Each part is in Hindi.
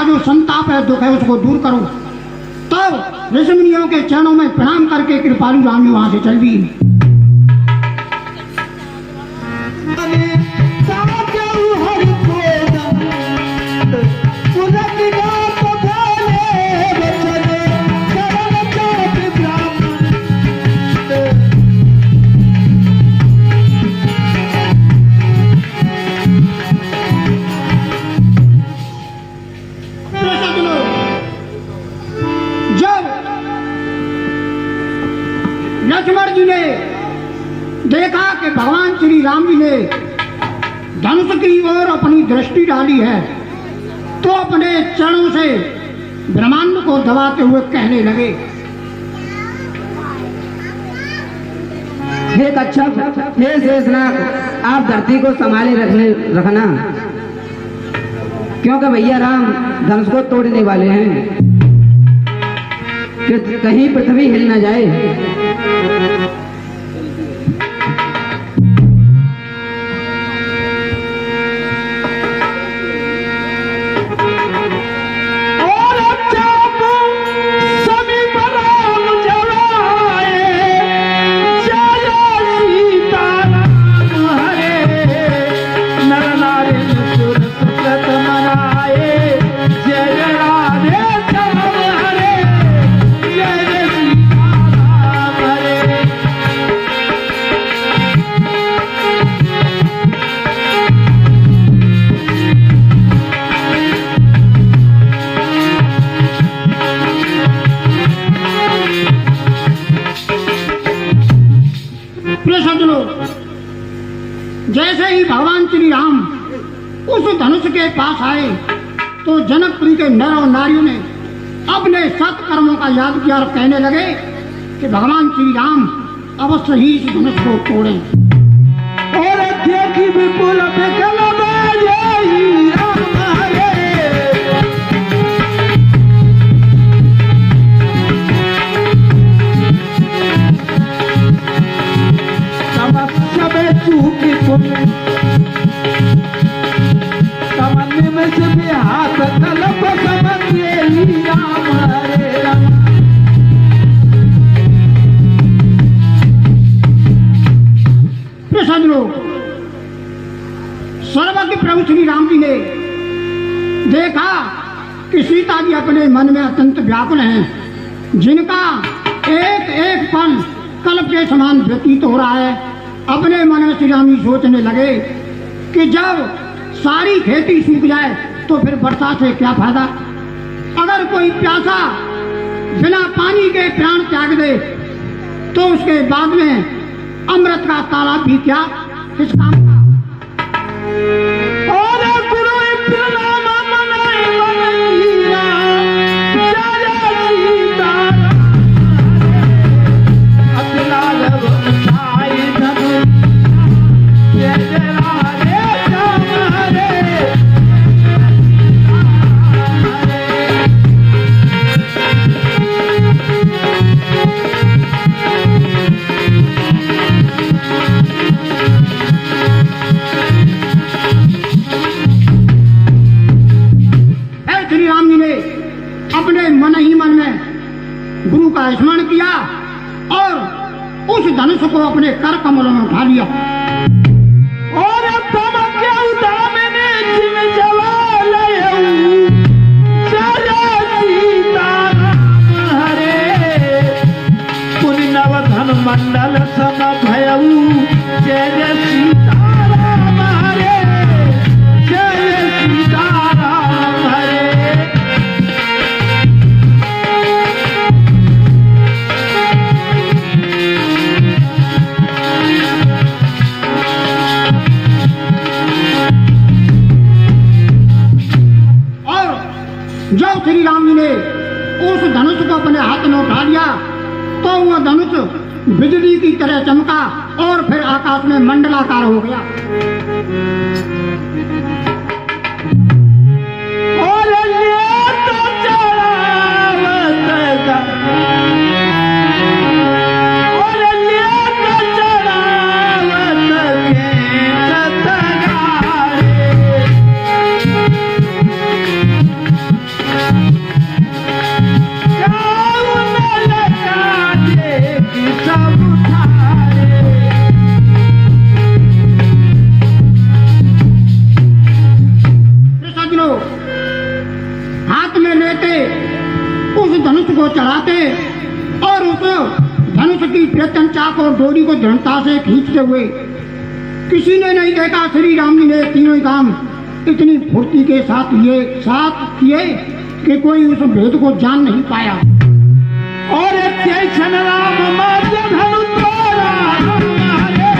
का जो संताप है, दुख है, उसको दूर करो। तब ऋषि मुनियों के चरणों में प्रणाम करके कृपालु राम जी वहां से चल दी। लक्ष्मण जी ने देखा कि भगवान श्री राम जी ने धनुष की ओर अपनी दृष्टि डाली है, तो अपने चरणों से ब्रह्मांड को दबाते हुए कहने लगे, हे कच्छप, हे शेषनाग, आप धरती को संभाले रखना, क्योंकि भैया राम धनुष को तोड़ने वाले हैं कि कहीं पृथ्वी हिल न जाए। जैसे ही भगवान श्री राम उस धनुष के पास आए तो जनकपुरी के नर और नारियों ने अपने सत्कर्मों का याद किया और कहने लगे कि भगवान श्री राम अवश्य ही इस धनुष को तोड़ें। और देखी विपुल तमन्ने में से भी हाथ तलब समझे राम हरे राम। सर्वज्ञ प्रभु श्री राम जी ने देखा कि सीता जी अपने मन में अत्यंत व्याकुल हैं, जिनका एक एक पल कल्प के समान व्यतीत हो रहा है। अपने मन में श्री राम जी सोचने लगे कि जब सारी खेती सूख जाए तो फिर वर्षा से क्या फायदा। अगर कोई प्यासा बिना पानी के प्राण त्याग दे तो उसके बाद में अमृत का तालाब भी क्या इस काम का। गुरु का स्मरण किया और उस धनुष को अपने कर कमलों में उठा लिया। और तुम क्या उदामने जिन जवाल हरे पुनि नव धन मंडल सम भयऊ जय जय सीताराम हरे जय सीताराम हरे। जब श्री राम जी ने उस धनुष को अपने हाथ में उठा लिया तो वह धनुष बिजली की तरह चमका और फिर आकाश में मंडलाकार हो गया। हाथ में लेते, उस धनुष को चढ़ाते और उस धनुष की प्रत्यन चाक और डोरी को दृढ़ता से खींचते हुए किसी ने नहीं देखा श्री राम जी ने तीनों काम इतनी फुर्ती के साथ किए कि कोई उस भेद को जान नहीं पाया। और क्षण राम मार्ग धनु तोरा हमारे।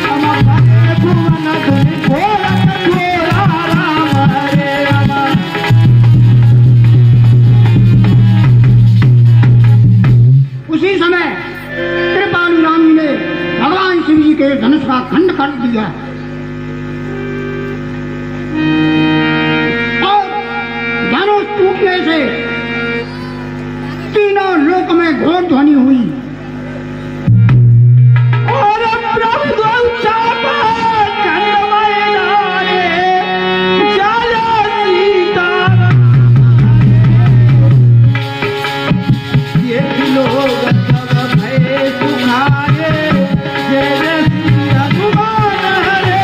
हमारे भुवन धुनि तोरा तोरा राम हरे राम। उसी समय कृपालु राम जी ने भगवान शिव जी के धनुष का खंड कर दिया और धनुष टूटने से तीनों लोक में घोर ध्वनि हुई और प्रभु चापा कन्हमय नारे चलो सीता। ये लोग सब भय सुखाए जय श्री हनुमान हरे।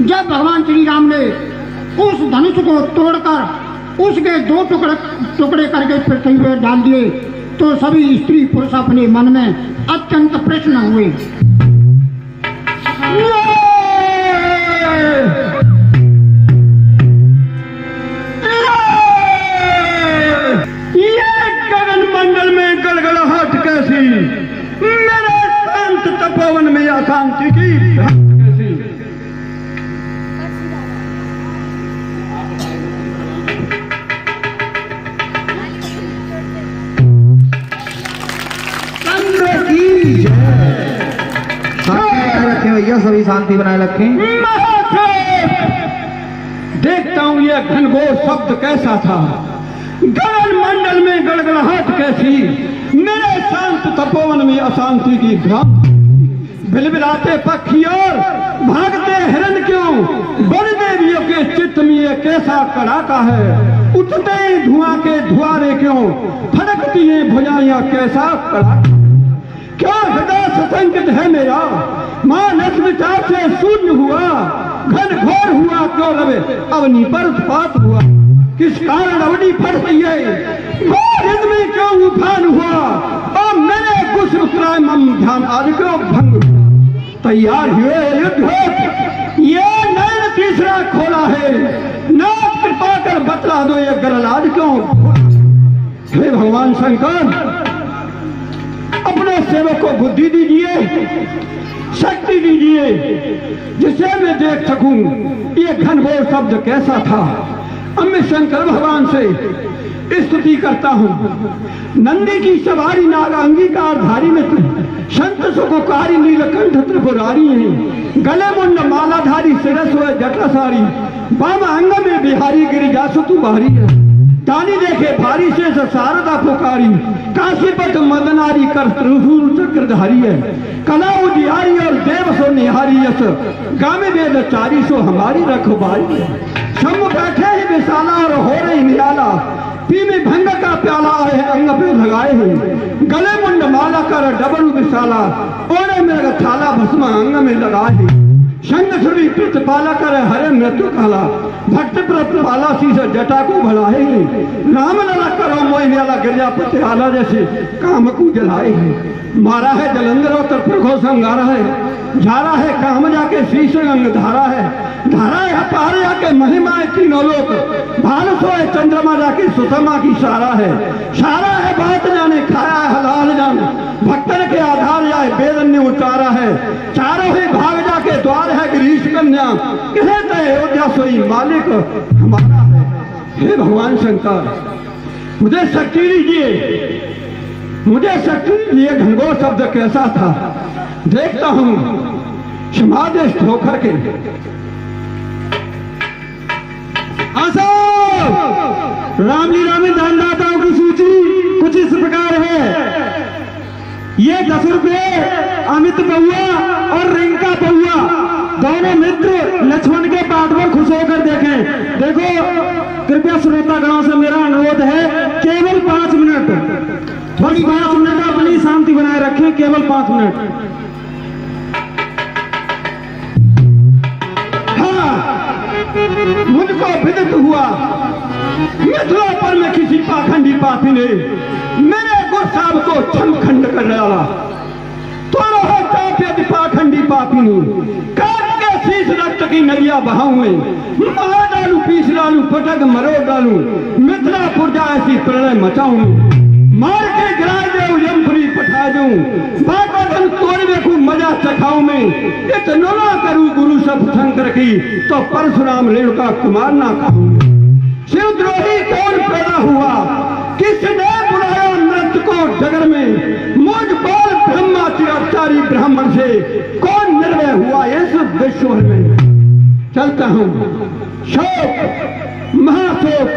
जब भगवान श्री राम ने उस धनुष को तोड़कर उसके दो टुकड़े करके पृथ्वी पर डाल दिए तो सभी स्त्री पुरुष अपने मन में अत्यंत प्रसन्न हुए। ये गगन मंडल में गड़गड़ाहट कैसी, मेरे शांत तपोवन में अशांति की कैसी। रखे भैया, सभी शांति बनाए रखें। देखता हूँ ये घनघोर शब्द कैसा था, गगन मंडल में गड़गड़ाहट कैसी, मेरे शांत तपोवन में अशांति की भ्रांति। बिलबिलाते पक्षी और भागते हिरण क्यों, बड़ी देवियों के चित्त में ये कैसा कड़ाका है। उठते ही धुआं के धुआरे क्यों, फड़कती हैं भुजाइयां कैसा कड़ाका। क्या हृदय ससंकित है मेरा, मानस विचार से शून्य हुआ। घन घोर हुआ क्यों रवे, अवनी पर उत्पात हुआ। किस कारण अवनी फट गई है, घोर में क्यों उफान हुआ। और मेरे कुछ उतराय मम ध्यान आदि क्यों भंग हुआ। तैयार हुए युद्ध हो, ये नैन तीसरा खोला है। नाथ कृपा कर बतला दो ये गरल आज क्यों। हे भगवान शंकर, अपने सेवक को बुद्धि दीजिए, शक्ति दीजिए, जिसे मैं देख सकूं ये घनघोर शब्द कैसा था। अब मैं शंकर भगवान से स्तुति करता हूँ। नंदी की सवारी नागा अंगीकार धारी में संत सुखकारी नीलकंठ त्रिपुरारी है। गले मुंड मालाधारी सिरस हुए जटासारी, बाम अंग में बिहारी गिरी जासु तू बाहरी है। तानी देखे भारी से शारदा पुकारी, काशीपत मदनारी कर त्रिशूल चक्रधारी है। कला उजियारी और देव सो निहारी यस, गामे वेद चारी सो हमारी रखवारी है। शंभ बैठे ही विशाला और हो रही निराला, पी में भंग का प्याला है अंग पे लगाए हैं। गले मुंड माला कर डबरू विशाला, ओरे मेरा थाला भस्म अंग में लगाए हैं। संग सुरी प्रतिपाला कर हरे मृत्यु काला, भक्त प्रतिपाला शीश जटा को भलाए हैं। राम लला करो मोह न्याला गिरजा पति आला जैसे काम को जलाए हैं। मारा है जलंधर और तरफो संगारा है, झारा है काम जाके शीश अंग धारा है। धारा है पार जाके महिमा है तीनों लोक, भाल सोए चंद्रमा जाके सुषमा की सारा है। सारा है बात जाने खाया है हलाल जाने, भक्तन के आधार जाए वेद ने उतारा है। चारों ही भाग जाके द्वार है गिरीश कन्या, कहते हैं अयोध्या सोई मालिक हमारा है। हे भगवान शंकर, मुझे शक्ति दीजिए, मुझे शक्ति दीजिए। घनघोर शब्द कैसा था देखता हूं समादेश होकर के। रामलीला में दानदाताओं की सूची कुछ इस प्रकार है। ये 10 रुपये अमित बहुआ और रिंका बहुआ लक्ष्मण के बात पर खुश होकर देखें। देखो कृपया श्रोतागणों से मेरा अनुरोध है, केवल 5 मिनट, बस 5 मिनट अपनी शांति बनाए रखें, केवल 5 मिनट। हाँ, मुझको विदित हुआ मिथिला पर में किसी पाखंडी पापी ने मेरे गुस्साब को छमखंड कर डाला। तोड़ो हो चाप यदि पाखंडी पापी ने काट के शीश रक्त की नदिया बहाऊ में मार डालू, पीस डालू, पटक मरोड़ डालू, मिथिला पुरजा ऐसी प्रलय मचाऊं, मार के गिरा दे यमपुरी पठा दूं, बाका धन तोड़ देखू मजा चखाऊं में, इतना ना करूं गुरु सब शंकर की तो परशुराम रेणुका कुमार ना कहूं। शिवद्रोही कौन पैदा हुआ, किसने बुलाया नृत्य को जगर में, मुझ बाल ब्रह्माचारी ब्राह्मण से कौन निर्भय हुआ इस विश्व में। चलता हूँ शोक महाशोक,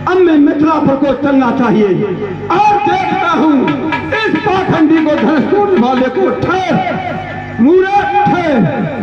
अब मैं मिथिलापुर को चलना चाहिए और देखता हूँ इस पाखंडी को धनुष तोड़ने वाले को ठहर मूर्ख ठहर।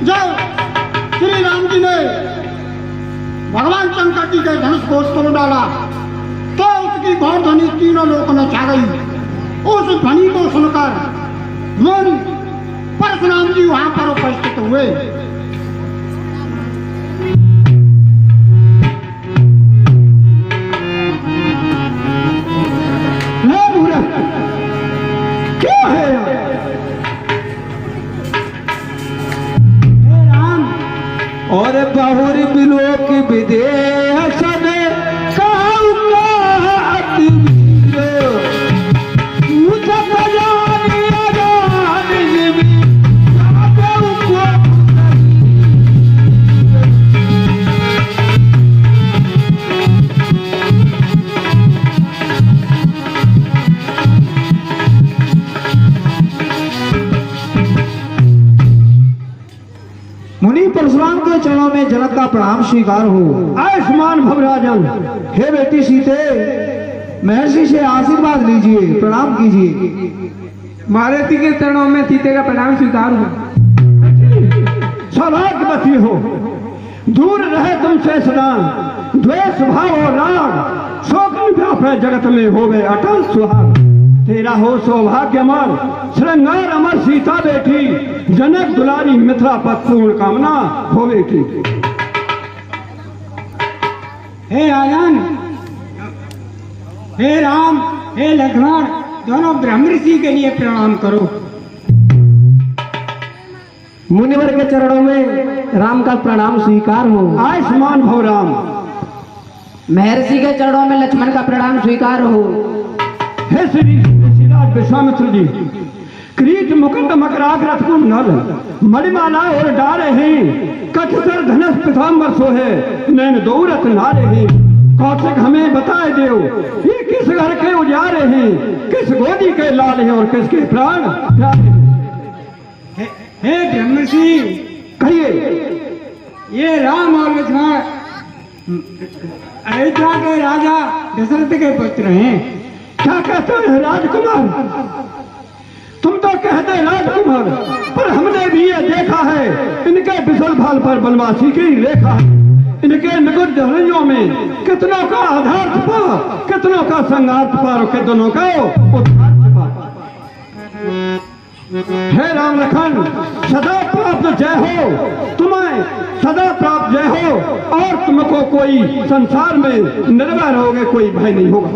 जाओ, श्री राम जी ने भगवान शंकर जी के धनुष को तोड़ डाला तो उसकी घोर ध्वनि तीनों लोगों में छा गई। उस ध्वनि को सुनकर मन परशुराम जी वहां पर उपस्थित हुए। क्या है और बहुरी बिलोक विदेशन मुनि परशुराम के चरणों में जनक का प्रणाम स्वीकार हो। आयुष्मान भवराजन। हे बेटी सीते, महर्षि से आशीर्वाद लीजिए, प्रणाम कीजिए। महारथी के चरणों में सीते का प्रणाम स्वीकार हो। सौभाग्यवती हो, दूर रहे तुमसे सदा द्वेष भाव और राग, शोक व्याप है जगत में होवे अटल सुहाग। तेरा हो सौभाग्यमर श्रृंगार अमर सीता बेटी, जनक दुलारी मिथिला पथ पूर्ण कामना होवे की। हे राजन, हे राम, हे लक्ष्मण, दोनों ब्रह्मऋषि के लिए प्रणाम करो। मुनिवर के चरणों में राम का प्रणाम स्वीकार हो। आयुष्मान भव राम। महर्षि के चरणों में लक्ष्मण का प्रणाम स्वीकार हो। हे श्री ऋषिराज विश्वामित्र जी, क्रीट मुकुट मकराग रथ नल मणिमाला और डारे हैं, कठसर धनुष पिताम्बर सोहे, नैन दो रथ नारे हैं। कौशिक हमें बताए देव, ये किस घर के उजारे हैं, किस गोदी के लाल हैं और किसके प्राण प्यारे। हे ब्रह्मऋषि, कहिए। ये राम और लक्ष्मण अयोध्या के राजा दशरथ के पुत्र हैं। क्या कहते हैं राजकुमार? तुम तो कहते राजकुमार, पर हमने भी ये देखा है इनके बिसल भाल पर बनवासी की रेखा। इनके निगुड ध्वनियों में कितनों का आधार छुपा, कितनों का संघार छुपा और कितनों का उद्धार छुपा। लखन सदा प्राप्त जय हो, तुम्हें सदा प्राप्त जय हो, और तुमको कोई संसार में निर्भय रहोगे, कोई भय नहीं होगा।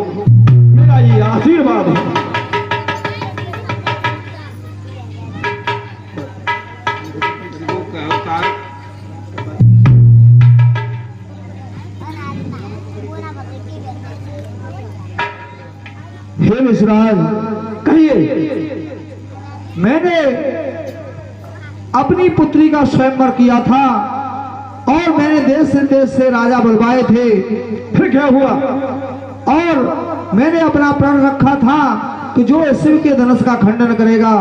मेरा ये आशीर्वाद है। हे विश्राज, कहिए। मैंने अपनी पुत्री का स्वयंवर किया था और मैंने देश से राजा बुलवाए थे। फिर क्या हुआ? और मैंने अपना प्रण रखा था कि जो शिव के धनुष का खंडन करेगा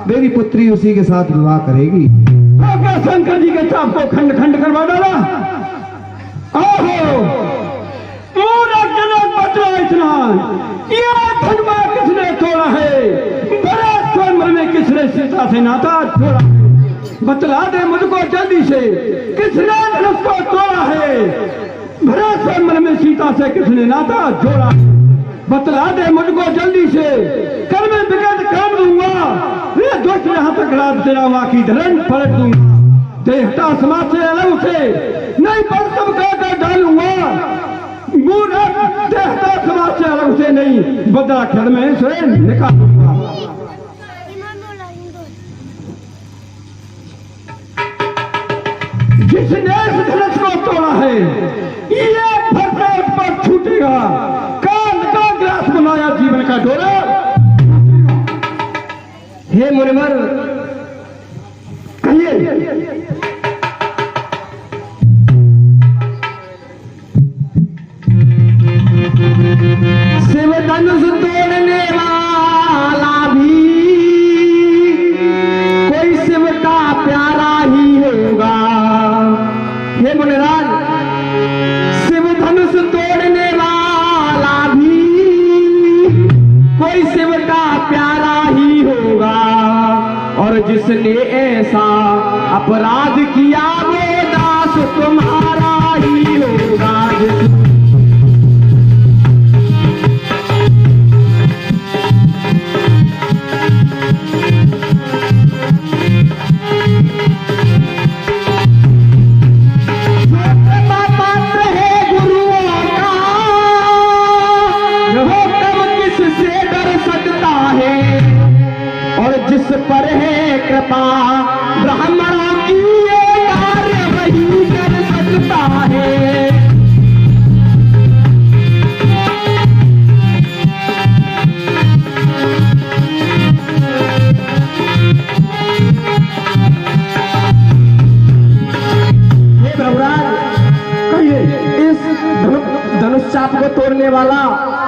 मेरी पुत्री उसी के साथ विवाह करेगी। तो क्या शंकर जी के चाप को खंड खंड करवा डाला? ओहो, मूरख जनक बतला इतना, ये धनवा किसने तोड़ा है? बड़े स्वयंवर में किसने सीता से नाता तोड़ा है? बतला दे मुझको जल्दी से, किसने धनुष को तोड़ा है? भरे स्वयंवर में सीता से किसने नाता जोड़ा है? बतला दे मुझको जल्दी से, कर मैं बिगड़ काम दूंगा, ये दुष्ट यहाँ तक रात तेरा वाकी धरण पलट दूंगा। देहता समाज से अलग से नहीं पर सब का डालूंगा, मूरख देहता समाज से अलग से नहीं, बदला क्षण में से निकालूंगा। जिसने इस धनुष को तोड़ा है ये फरसा उस पर छूटेगा, काल का ग्रास बनाया जीवन का डोरा। हे मुनिवर, कहिए। शिव धनुष तोड़ने वाला भी कोई शिव का प्यारा ही होगा। हे मुनिराज, शिव धनुष तोड़ने वाला भी कोई शिव का प्यारा ही होगा, और जिसने ऐसा अपराध किया वो दास तुम्हारा ही होगा। जिस पर है कृपा ब्राह्मणों की ये कार्य वही कर सकता है। हे प्रभुराज, कहिए, इस धनुष चाप को तोड़ने वाला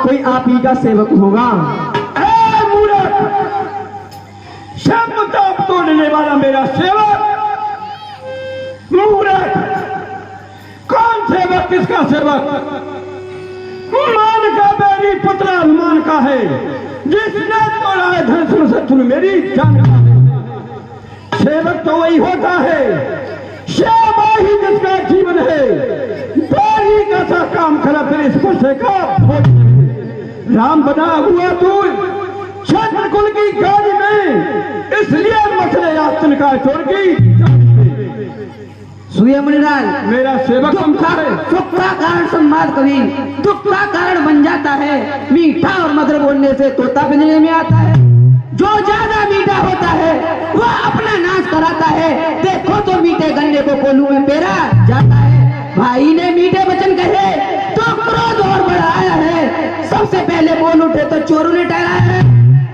कोई आप ही का सेवक होगा। चाप तोड़ने वाला मेरा सेवक? मूर्ख! कौन सेवक? किसका सेवक? मान का बैरी पुत्र हनुमान का है, जिसने तोड़ा है धनुष शत्रु मेरी जान का है। सेवक तो वही होता है, श्याम ही जिसका जीवन है, बैरी का सा काम खरा फिर इस पुष्य का भोज। राम बना हुआ तू छत्र कुल की गाड़ी में, इसलिए मसले यातन का छोड़ की सूर्य मुनिराज, मेरा सेवक सुख का कारण संवाद कभी दुख का कारण बन जाता है। मीठा और मधुर बोलने से तोता पिंजरे में आता है। जो ज्यादा मीठा होता है वह अपना नाश कराता है। देखो तो मीठे गन्ने को कोल्हू में पेरा जाता है। भाई ने मीठे वचन कहे तो क्रोध और बढ़ाया है। सबसे पहले बोल उठे तो चोरों ने ठहराया है।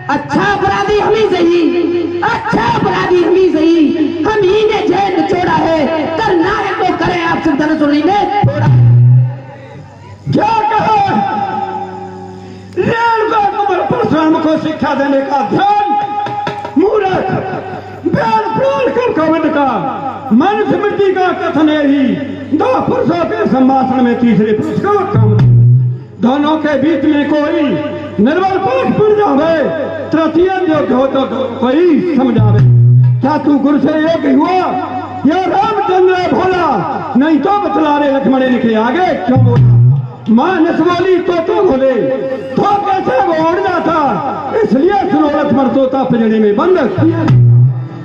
अच्छा अपराधी हम ही सही, अच्छा अपराधी हम ही सही, हम ही ने जैन छोड़ा है। करना है तो करें, आप सिर्फ धनुष ने छोड़ा। क्या कहा? रेणुका कुमार परशुराम को शिक्षा देने का ध्यान? मूर्ख! बैल प्राण कर कवट का मन स्मृति का कथन ही दो पुरुषों के संभाषण में तीसरे पुरुष का काम। दोनों के बीच में कोई निर्बल पाठ पड़ जावे, तृतीय योग्य हो तो कोई समझावे। क्या तू गुरु से योग्य हुआ या रामचंद्र भोला? नहीं तो बतला रे लक्ष्मण लिखे आगे क्यों बोला? मानस बोली तो बोले तो कैसे वो उड़ जाता, इसलिए सुनो लक्ष्मण तोता पिंजरे में बंद किया।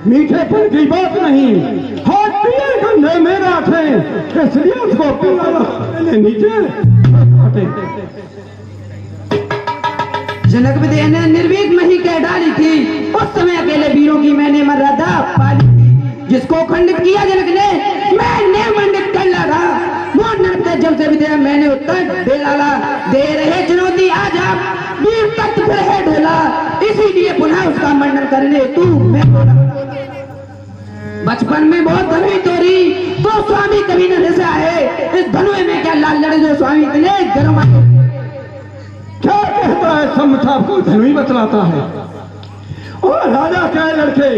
मीठेपन की बात नहीं, हाथ पिए गंधे मेरा थे, इसलिए उसको पहले नीचे काटे। जनक विदय ने निर्भीक मही कह डाली थी, उस समय अकेले वीरों की मैंने मर्यादा पाली थी, जिसको खंडित किया जनक ने मैंने मंडित कर डाला। वो नृत्य जब से विदय मैंने उत्तर दे डाला, दे रहे चुनौती आज आप वीर तख्त पर है ढोला, इसीलिए पुनः उसका मंडन करने तू मैं बोला। बचपन में बहुत धनुई तोरी तो स्वामी कभी न रिसा है, इस धनुए में क्या लाल लड़े जो स्वामी इतने गर्म आए। क्या कहता है समझा को धनुई बतलाता है, और राजा क्या लड़के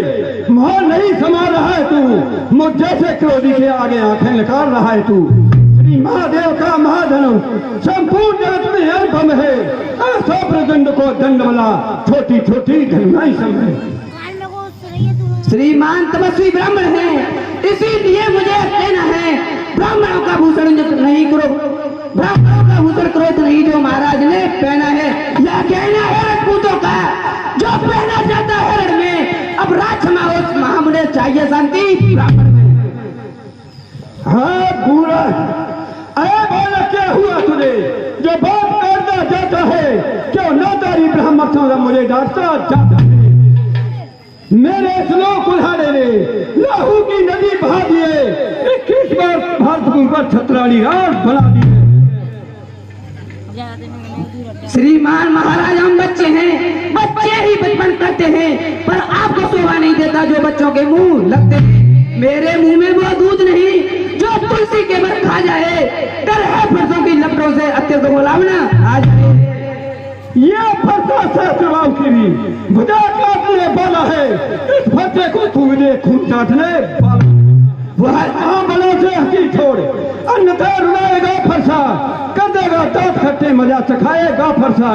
मोहन नहीं समा रहा है तू, मुझ जैसे क्रोधी के आगे आंखें निकाल रहा है तू। श्री महादेव का महाधनु संपूर्ण जगत में अनुभव है, ऐसा प्रदंड को दंड वाला छोटी छोटी धनुई समय। श्रीमान तपस्वी ब्राह्मण है, इसीलिए मुझे कहना है ब्राह्मणों का भूषण नहीं करो, ब्राह्मणों का भूषण क्रोध नहीं जो महाराज ने पहना है, यह कहना है राजपूतों का जो पहना जाता है रण में। अब राजमा उस महामुने चाहिए शांति ब्राह्मण में। हाँ बूढ़ा, अरे बोला क्या हुआ तुझे जो बात करता जाता है, क्यों ना तारी ब्राह्मण मुझे डांटता जाता है। मेरे श्लोक उल्हाड़े ने लाहू की नदी बहा दिए, 21 बार भारत पर छत्राली राज बना दिए। श्रीमान महाराज हम बच्चे हैं, बच्चे ही बचपन करते हैं, पर आपको शोभा नहीं देता जो बच्चों के मुंह लगते हैं। मेरे मुंह में वो दूध नहीं जो तुलसी के बर खा जाए, डर है फरसों की लपटों से अत्यंत बोलावना आ जाए। ये फरसा सहस्रवाव की भी भुजा काटने वाला है, इस फरसे को तू मुझे खून चाटने वाला। वह बलों से हकी छोड़, अन्यथा रुलाएगा फरसा, कर देगा दांत खट्टे मजा चखाएगा फरसा।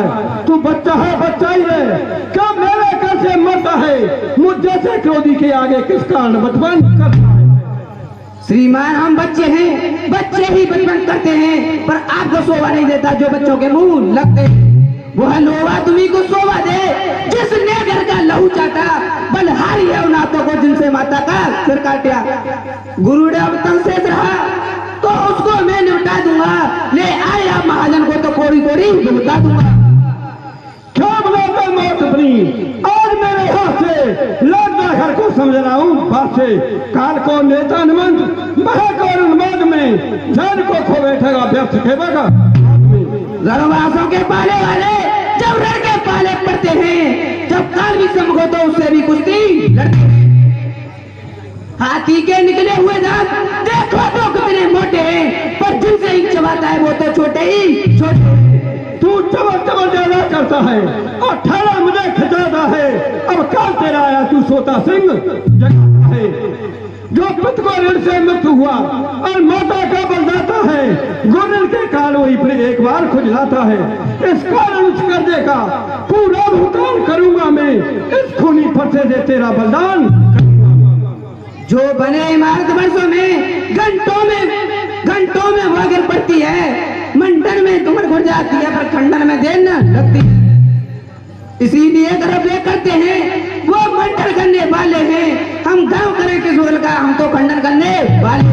तू बच्चा है बच्चा ही रहे, क्या मेरे घर से मरता है, मुझ जैसे क्रोधी के आगे किस कारण बचपन करता है। श्रीमान हम बच्चे हैं, बच्चे ही बचपन करते हैं, पर आपको शोभा नहीं देता जो बच्चों के मुंह लगते हैं। वह लोहा तुम्ही को शोभा दे जिसने घर का लहू चाटा, बलहारी है उन हाथों को जिनसे माता का सिर काटा। गुरुदेव तन शेष रहा तो उसको मैं निपटा दूंगा, ले आए आप महाजन को तो कोड़ी कोड़ी निपटा दूंगा। क्या बोला मौत अपनी आज मेरे हाथ से लगता घर को समझ रहा हूँ बात से, काल को नेता नमंत महक और उन्माद में जान को खो बैठेगा व्यर्थ खेवेगा। रणवासों के पाले वाले जब रण के पाले पड़ते हैं, जब काल भी समझो तो उससे भी कुश्ती लड़ते हैं। हाथी के निकले हुए दांत देखो तो कितने मोटे हैं, पर जिनसे ही चबाता है वो तो छोटे ही छोटे। तू चबल चबल ज्यादा करता है और ठाड़ा मुझे खिंचाता है, अब काल तेरा आया तू सोता सिंह जगाता है। जो पुत्र को ऋण से मुक्त हुआ और माता का बलदाता है, गोरल के काल वही फिर एक बार खुजलाता है। इस कारण उस कर्जे का पूरा भुगतान करूंगा मैं, इस खूनी फरसे से तेरा बलिदान। जो बने इमारत वर्षों में घंटों में वो गिर पड़ती है, मंडन में तुमर घुट जाती है पर खंडन में देर न लगती है। इसीलिए तरफ ले करते हैं वो मंडन करने वाले हैं, हम गांव करें किस बोल का, हम तो खंडन करने वाले।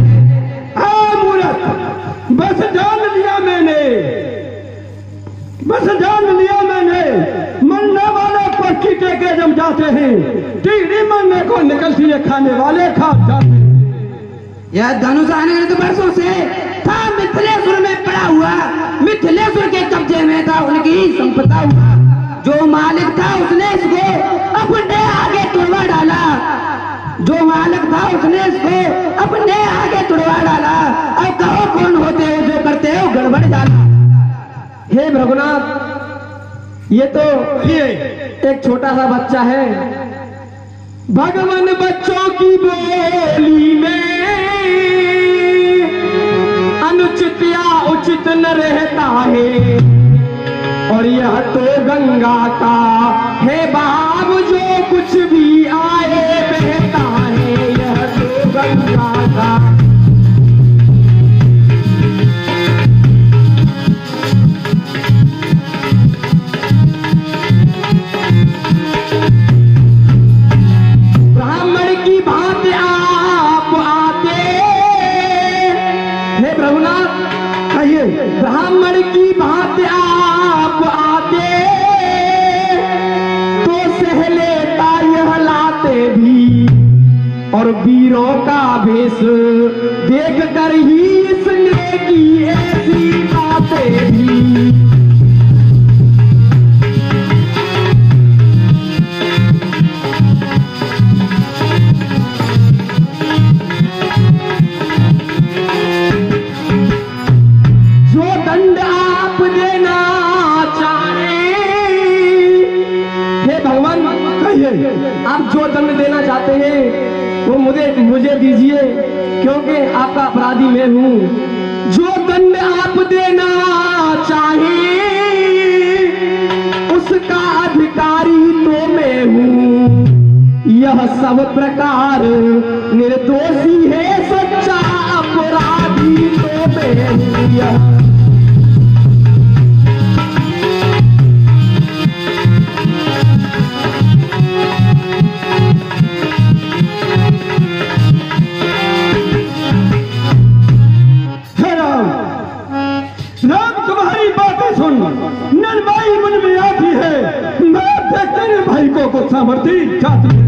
हाँ मूर्ख, बस जान लिया मैंने, बस जान लिया मैंने, मरने वाले पर कीटे के जम जाते हैं, टीढ़ी मरने को निकलती है खाने वाले खा जाते हैं। यह धनुष आने के वर्षों से था मिथिलेश्वर में पड़ा हुआ, मिथिलेश्वर के कब्जे में था उनकी संपदा हुआ। जो मालिक था उसने इसको अपने आगे तुड़वा डाला, जो मालिक था उसने इसको अपने आगे तुड़वा डाला। अब कहो कौन होते हो जो करते हो गड़बड़ डाला। हे रघुनाथ, ये तो एक छोटा सा बच्चा है, भगवान बच्चों की बोली में अनुचित या उचित न रहता है, और यह तो गंगा का है बाब जो कुछ भी आए बहता है, यह तो गंगा का। ब्राह्मण की और वीरों का भेष देख कर ही इसने की ऐसी बातें भी। जो दंड आप देना चाहे, हे भगवान कहिए आप जो दंड देना चाहते हैं वो मुझे दीजिए, क्योंकि आपका अपराधी मैं हूं। जो दंड आप देना चाहे उसका अधिकारी तो मैं हूं। यह सब प्रकार निर्दोषी है, सच्चा अपराधी तो मैं हूं। नरमाई मन में आती है, मैं देखते ने भाई को कुछ सामर्थी जाती है।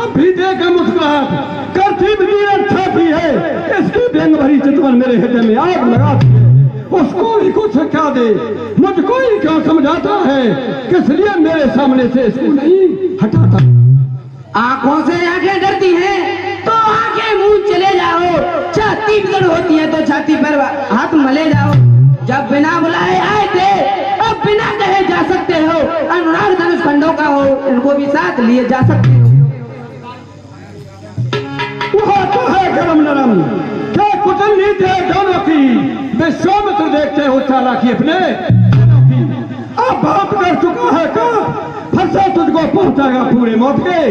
अभी देखा मुस्कुराहट करती भी छाती है, इसकी व्यंग भरी चितवन मेरे हृदय में आग लगाती है। उसको ही कुछ क्या दे, मुझको ही क्यों समझाता है, किस लिए मेरे सामने से इसको नहीं हटाता। आंखों से आंखें डरती हैं तो आंखें मुंह चले जाओ, छाती पकड़ होती है तो छाती पर हाथ मले जाओ। जब बिना बुलाए आए थे अब बिना कहे जा सकते हो। अनुराग धनुष खंडों का हो, इनको भी साथ लिए जा सकते हो। वह तो है गरम नरम, क्या कुचल नीति है दोनों की। विश्वामित्र देखते हो चालाकी अपने, अब बात कर चुका है का फंसा तुझको पहुंचाएगा पूरे मौत के।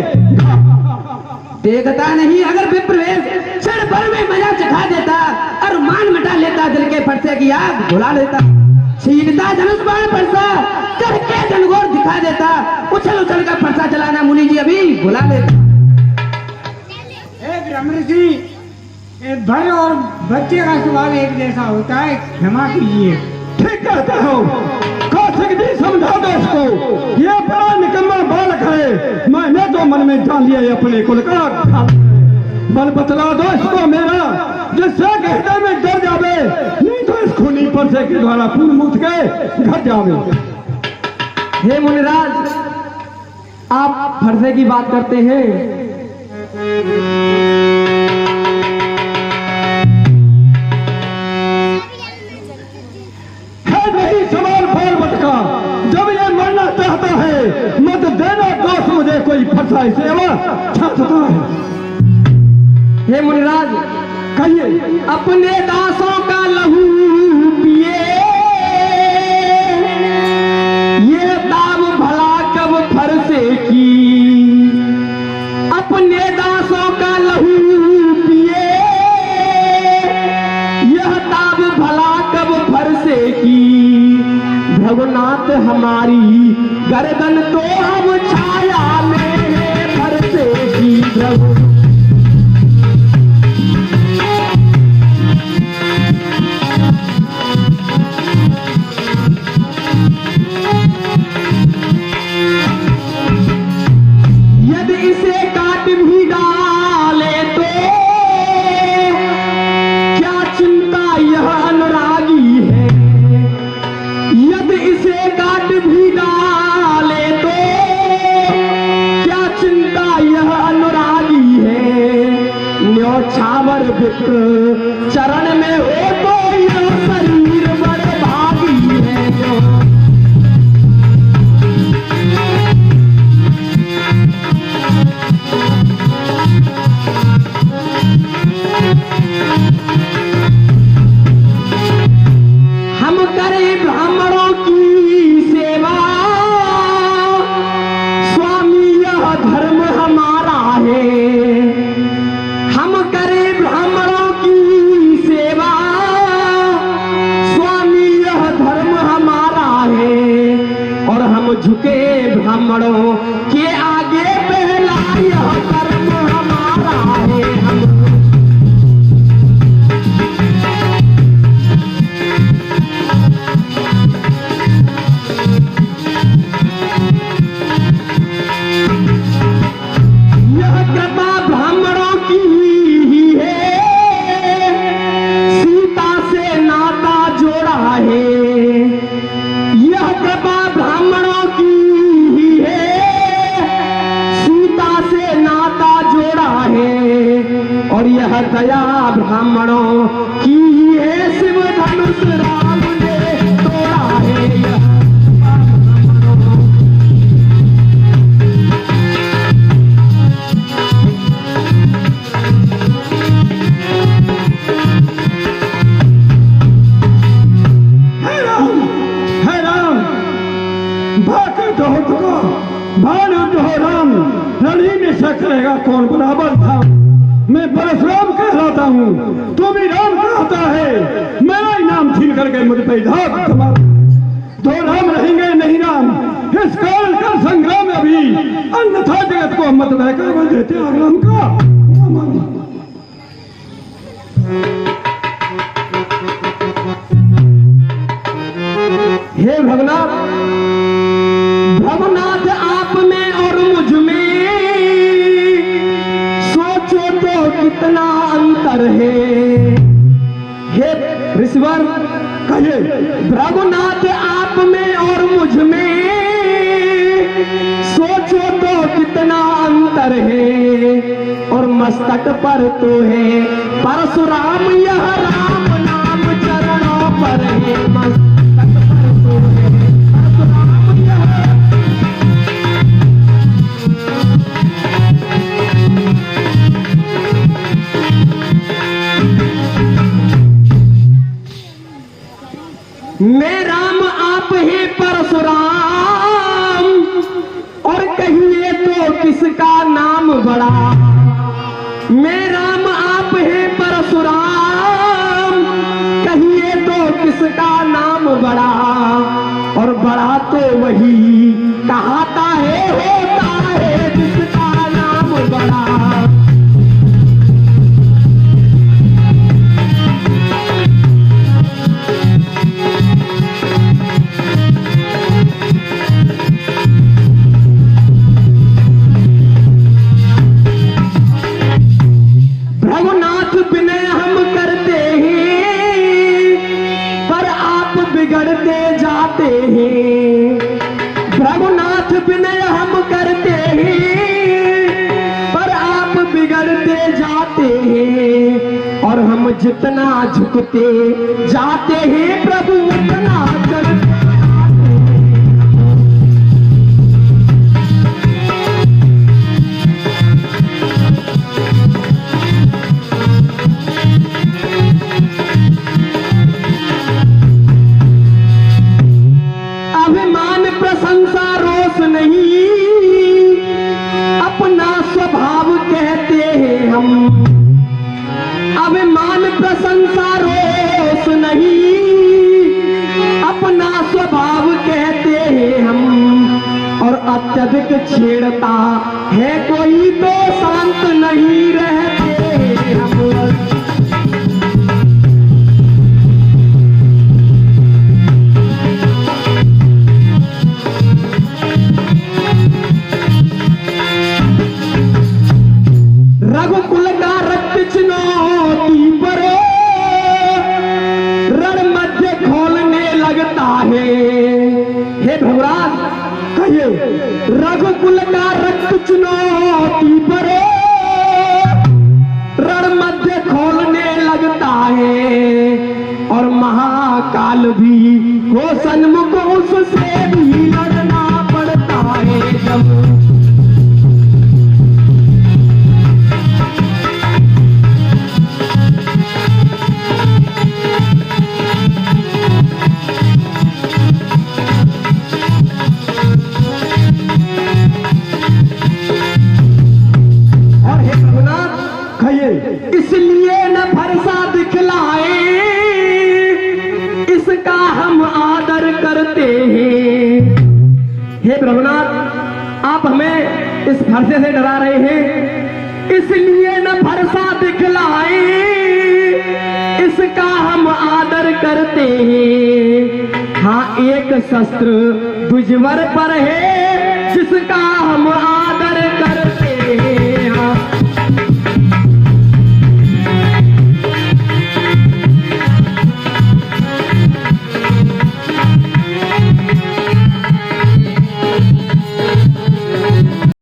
देखता नहीं अगर विप्रवेश क्षण भर में मजा चखा देता, अरमान मिटा लेता, दिल के फरसे की आग भुला लेता। छीनता धनुष बाण फरसा करके घनघोर दिखा देता, उछल उछल का फरसा चलाना मुनि जी अभी भुला लेता। ब्रह्मऋषि, भय और बच्चे का स्वभाव एक जैसा होता है, क्षमा कीजिए। ठीक कहते हो, कौशिक जी समझा दो इसको, ये बड़ा निकम्मा बालक है। मैंने तो मन में जान लिया अपने कुल का, बल बतला दो इसको मेरा, जिससे हृदय में डर जावे, नहीं तो इस खूनी परसे के द्वारा पूर्ण मुठ के घर जावे। हे मुनिराज, आप फरसे की बात करते हैं, नहीं सवाल फाल मटका। जब ये मरना चाहता है मत देना दोस्त मुझे कोई फरसा सेवा छाता है। हे मुनिराज कहिए। अपने दासों का लहू पिए, ये दाम भला कब फरसे की। अपने दासों का लहू पिए, यह दाम भला कब फरसे की। भगवनाथ हमारी गर्दन तो अब छाया में फरसे की। प्रभु यदि इसे काट भी डाले तो क्या चिंता यह अनुरागी है। यदि इसे काट भी डाले तो क्या चिंता यह अनुरागी है। न्योछावर विप्र चरण में हो तो यह शरीर बड़े भागी है। जो हम करें ब्राह्मणों की सेवा, स्वामी यह धर्म हमारा है। हम करें ब्राह्मणों की सेवा, दया ब्राह्मणों की है, शिव धनुष राम ने तोड़ा है यह ब्राह्मणों। है राम बाकी तो हो चुका, भानु जो हो राम, लड़ी में से करेगा कौन बराबर था। मैं परशुराम कहलाता हूँ, तू भी राम कहता है, मेरा ही नाम छीन करके मुझ पे धाक जमा। दो राम रहेंगे नहीं राम, इस काल का संग्राम अभी, अन्यथा जगत को मत बहका देते राम का। हे भगनाथ, भगनाथ आप में और मुझ में सोचो तो कितना अंतर है। हे ऋषिवर कहिए, भगनाथ आप में और मुझ में सोचो तो कितना अंतर है। और मस्तक पर तो है परशुराम, यह राम नाम चरणों पर है। मस्तक पर तो है परशुराम, यह मैं राम आप हैं परशुराम, और कहिए तो किसका नाम बड़ा। मैं राम आप हैं परशुराम, कहिए तो किसका नाम बड़ा। और बड़ा तो वही कहता है, होता है जिसका नाम बड़ा। रघुनाथ विनय हम करते हैं, पर आप बिगड़ते जाते हैं। रघुनाथ विनय हम करते हैं, पर आप बिगड़ते जाते हैं। और हम जितना झुकते जाते हैं, प्रभु उतना करते जाते हैं। अभिमान प्रशंसा रोष नहीं, अपना स्वभाव कहते हैं हम। अभिमान प्रशंसा रोष नहीं, अपना स्वभाव कहते हैं हम। और अत्यधिक छेड़ता है कोई तो शांत नहीं रहते हैं हम। रघुकुल का रक्त चुनौती पर रण मध्य खोलने लगता है। हे भगवान कहिए, रघुकुल का रक्त चुनौती पर रण मध्य खोलने लगता है। और महाकाल भी वो सन्मुख, उससे भी लड़ना पड़ता है। जब इसलिए न भरसा दिखलाए, इसका हम आदर करते हैं। हे प्रभुनाथ, आप हमें इस फरसे से डरा रहे हैं, इसलिए न भरसा दिखलाए, इसका हम आदर करते हैं। हाँ, एक शस्त्र दुश्मन पर है, जिसका हम